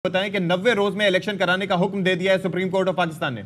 बताएं कि 90 रोज में इलेक्शन कराने का हुक्म दे दिया है सुप्रीम कोर्ट ऑफ पाकिस्तान ने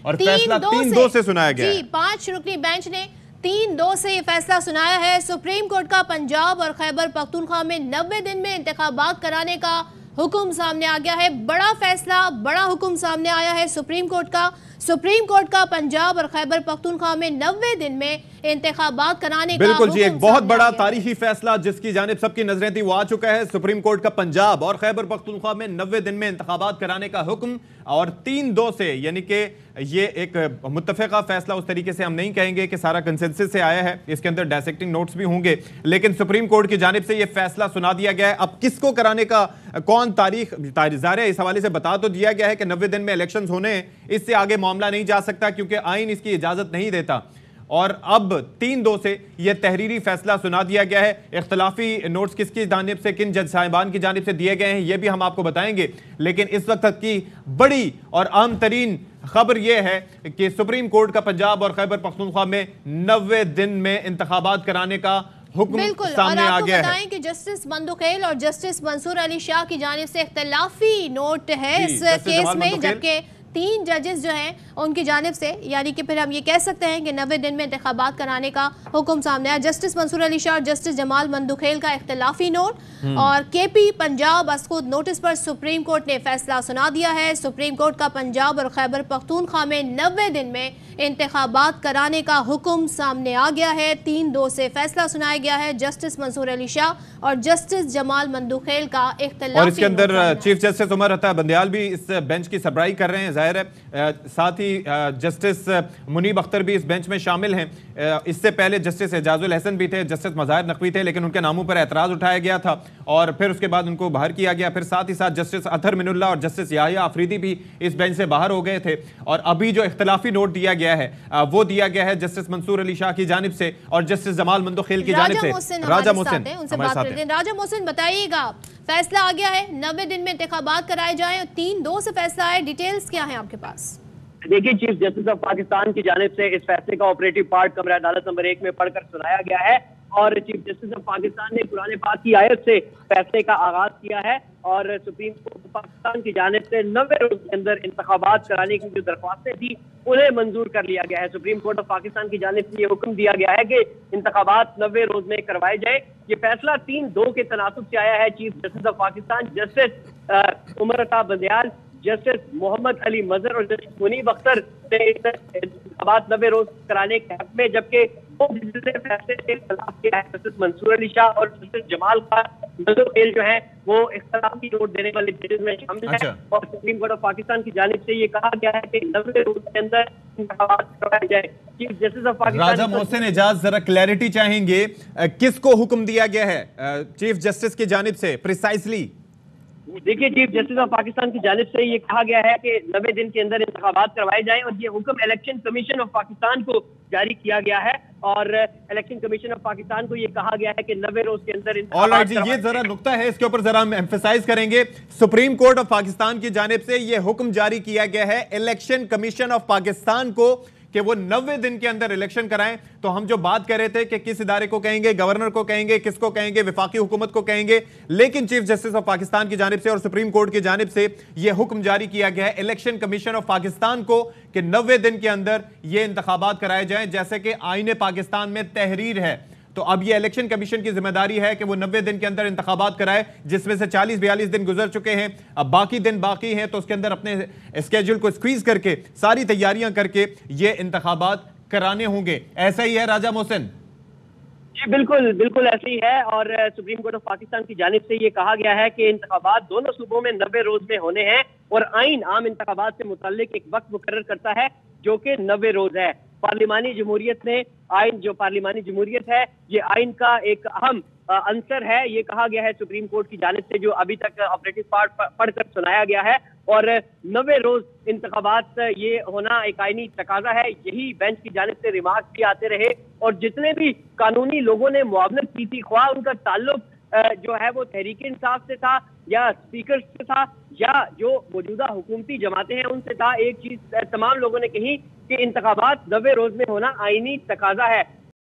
और फैसला 3-2 से सुनाया गया है। 5 रुकनी बेंच ने 3-2 से ये फैसला सुनाया है। सुप्रीम कोर्ट का पंजाब और खैबर पख्तूनख्वा में 90 दिन में इंतखाबात कराने का हुक्म सामने आ गया है। बड़ा फैसला, बड़ा हुक्म सामने आया है सुप्रीम कोर्ट का पंजाब और खैबर पख्तूनख्वा में 90 दिन में इंतखाबात कराने का बिल्कुल जी, एक बहुत बड़ा तारीखी फैसला जिसकी जानिब सबकी नजरें थी वो आ चुका है। सुप्रीम कोर्ट का पंजाब और खैबर पख्तूनख्वा में 90 दिन में इंतखाबात कराने का हुक्म और 3-2 से, यानी कि ये एक मुत्तफ़िक़ा फैसला उस तरीके से हम नहीं कहेंगे कि सारा कंसेंसस से आया है, इसके अंदर डायसेक्टिंग नोट्स भी होंगे, लेकिन सुप्रीम कोर्ट की जानिब से ये फैसला सुना दिया गया है। अब किसको कराने का कौन तारीख ज़ाहिर है इस हवाले से बता तो दिया गया है कि 90 दिन में इलेक्शन होने हैं, इससे आगे मामला नहीं जा सकता क्योंकि आइन इसकी इजाज़त नहीं देता। और अब 3-2 से यह तहरीरी फैसला सुना दिया गया है। इख्तलाफी नोट्स किसकी जानिब से, किन जज साहिबान की जानिब से दिए गए हैं, यह भी हम आपको बताएंगे, लेकिन इस वक्त की बड़ी और अहम तरीन खबर यह है कि सुप्रीम कोर्ट का पंजाब और खैबर पख्तूनख्वा में 90 दिन में इंतखाबात कराने का हुक्म सामने आ गया है। कि जस्टिस मंदुखेल और जस्टिस मंसूर अली शाह की जानिब से इख्तलाफी नोट है इस केस में, जबकि 3 जजेस जो हैं उनकी जानिब से, यानी कि फिर हम ये कह सकते हैं कि 90 दिन में इंतखाबात कराने का हुक्म सामने आया। जस्टिस मंसूर अली शाह और जस्टिस जमाल मंदुखेल का इख्तलाफी नोट और केपी पंजाब अस्कुद नोटिस पर सुप्रीम कोर्ट ने फैसला सुना दिया है। सुप्रीम कोर्ट का पंजाब और खैबर पख्तूनख्वा में 90 दिन में इंतखाबात कराने का हुक्म सामने आ गया है। 3-2 से फैसला सुनाया गया है। जस्टिस मंसूर अली शाह और जस्टिस जमाल मंदुखेल का इख्तलाफी, और इसके अंदर चीफ जस्टिस उमर अता बंदयाल भी इस बेंच की सरबराही कर रहे हैं, जाहिर है। साथ ही जस्टिस मुनीब अख्तर भी इस बेंच में शामिल हैं। इससे पहले जस्टिस एजाजुल हसन भी थे, जस्टिस मज़ाहिर नकवी थे, लेकिन उनके नामों पर एतराज़ उठाया गया था और फिर उसके बाद उनको बाहर किया गया। फिर साथ ही साथ जस्टिस अतहर मिनुल्ला और जस्टिस याहिया अफरीदी भी इस बेंच से बाहर हो गए थे। और अभी जो इख्तलाफी नोट दिया गया है वो दिया गया है जस्टिस मंसूर अली शाह की जानिब से और जस्टिस जमाल मंदुखेल की जानिब से। राजा मोहसिन, उनसे बात करते हैं। राजा मोहसिन, बताइएगा, फैसला आ गया है 90 दिन में इंतखाबात कराए जाएं और 3-2 से फैसला है, डिटेल्स क्या है आपके पास? देखिए, चीफ जस्टिस ऑफ पाकिस्तान की जानिब से इस फैसले का ऑपरेटिव पार्ट कमरा अदालत नंबर 1 में पढ़कर सुनाया गया है और चीफ जस्टिस ऑफ पाकिस्तान ने कुरान पाक की आयत से फैसले का आगाज किया है और सुप्रीम कोर्ट पाकिस्तान की जानिब से 90 रोज के अंदर इंतखाबात कराने की जो दरख्वास्तें थी उन्हें मंजूर कर लिया गया है। सुप्रीम कोर्ट ऑफ पाकिस्तान की जानिब से ये हुक्म दिया गया है कि इंतखाबात 90 रोज में करवाए जाए। ये फैसला 3-2 के तनासुब से आया है। Chief justice of Pakistan justice Umar Ata Bandial, justice Muhammad Ali Mazhar और जस्टिस मुनीब अख्तर ने इंतखाबात 90 रोज कराने के हक में, जबकि फैसले के खिलाफ किया है जस्टिस मंसूर अली शाह और जस्टिस जमाल मंदुखेल जो है वो इख्तलाफी नोट देने वाले जजेस में शामिल है। और सुप्रीम कोर्ट ऑफ पाकिस्तान की जानिब से ये कहा गया है कि 90 रोज के अंदर इंतखाबात करवाए जाए। चीफ जस्टिस ऑफ पाकिस्तान राजा मोहसिन एजाज, जरा क्लैरिटी चाहेंगे, किसको हुक्म दिया गया है चीफ जस्टिस की जानिब से प्रिसाइसली? देखिए, चीफ जस्टिस ऑफ पाकिस्तान की जानिब से ये कहा गया है कि 90 दिन के अंदर इंतखाबात करवाए जाएं और ये हुक्म इलेक्शन कमीशन ऑफ पाकिस्तान को जारी किया गया है और इलेक्शन कमीशन ऑफ पाकिस्तान को ये कहा गया है कि 90 रोज के अंदर ऑलराइट जी, ये जरा नुक्ता है, इसके ऊपर जरा हम एम्फेसाइज करेंगे। सुप्रीम कोर्ट ऑफ पाकिस्तान की जानिब से ये हुक्म जारी किया गया है इलेक्शन कमीशन ऑफ पाकिस्तान को कि वो 90 दिन के अंदर इलेक्शन कराएं। तो हम जो बात कर रहे थे कि किस इदारे को कहेंगे, गवर्नर को कहेंगे, किसको कहेंगे, विफाकी हुकूमत को कहेंगे, लेकिन चीफ जस्टिस ऑफ पाकिस्तान की जानिब से और सुप्रीम कोर्ट की जानिब से यह हुक्म जारी किया गया है इलेक्शन कमीशन ऑफ पाकिस्तान को कि 90 दिन के अंदर ये इंतखाबात कराए जाएं, जैसे कि आईने पाकिस्तान में तहरीर है। तो अब ये इलेक्शन कमीशन की जिम्मेदारी है कि वो 90 दिन के अंदर इंतखाबात कराए, जिसमें से 40-42 दिन गुजर चुके हैं, अब बाकी दिन बाकी हैं, तो उसके अंदर अपने स्केड्यूल को स्क्वीज करके सारी तैयारियां करके ये इंतखाबात कराने होंगे। ऐसा ही है राजा मोहसिन? जी बिल्कुल बिल्कुल ऐसे ही है और सुप्रीम कोर्ट ऑफ पाकिस्तान की जानिब से ये कहा गया है कि इंतखाबात दोनों सूबों में 90 रोज में होने हैं और आइन आम इंतखाबात से मुताल्लिक एक वक्त मुकर्रर करता है जो कि 90 रोज है। पार्लिमानी जमहूरियत ने आइन, जो पार्लिमानी जमहूरियत है, ये आइन का एक अहम अंसर है, ये कहा गया है सुप्रीम कोर्ट की जानिब से, जो अभी तक ऑपरेटिव पार्ट पढ़कर सुनाया गया है। और 90 रोज इंतखाबात ये होना एक आईनी तकाजा है। यही बेंच की जानिब से रिमार्क भी आते रहे और जितने भी कानूनी लोगों ने मुआवनत की थी, ख्वाह उनका ताल्लुक जो है वो तहरीक इंसाफ से था या स्पीकर से था या जो मौजूदा हुकूमती जमातें हैं उनसे था, एक चीज तमाम लोगों ने कही कि इंतखाबात 90 रोज में होना आईनी तकाजा है।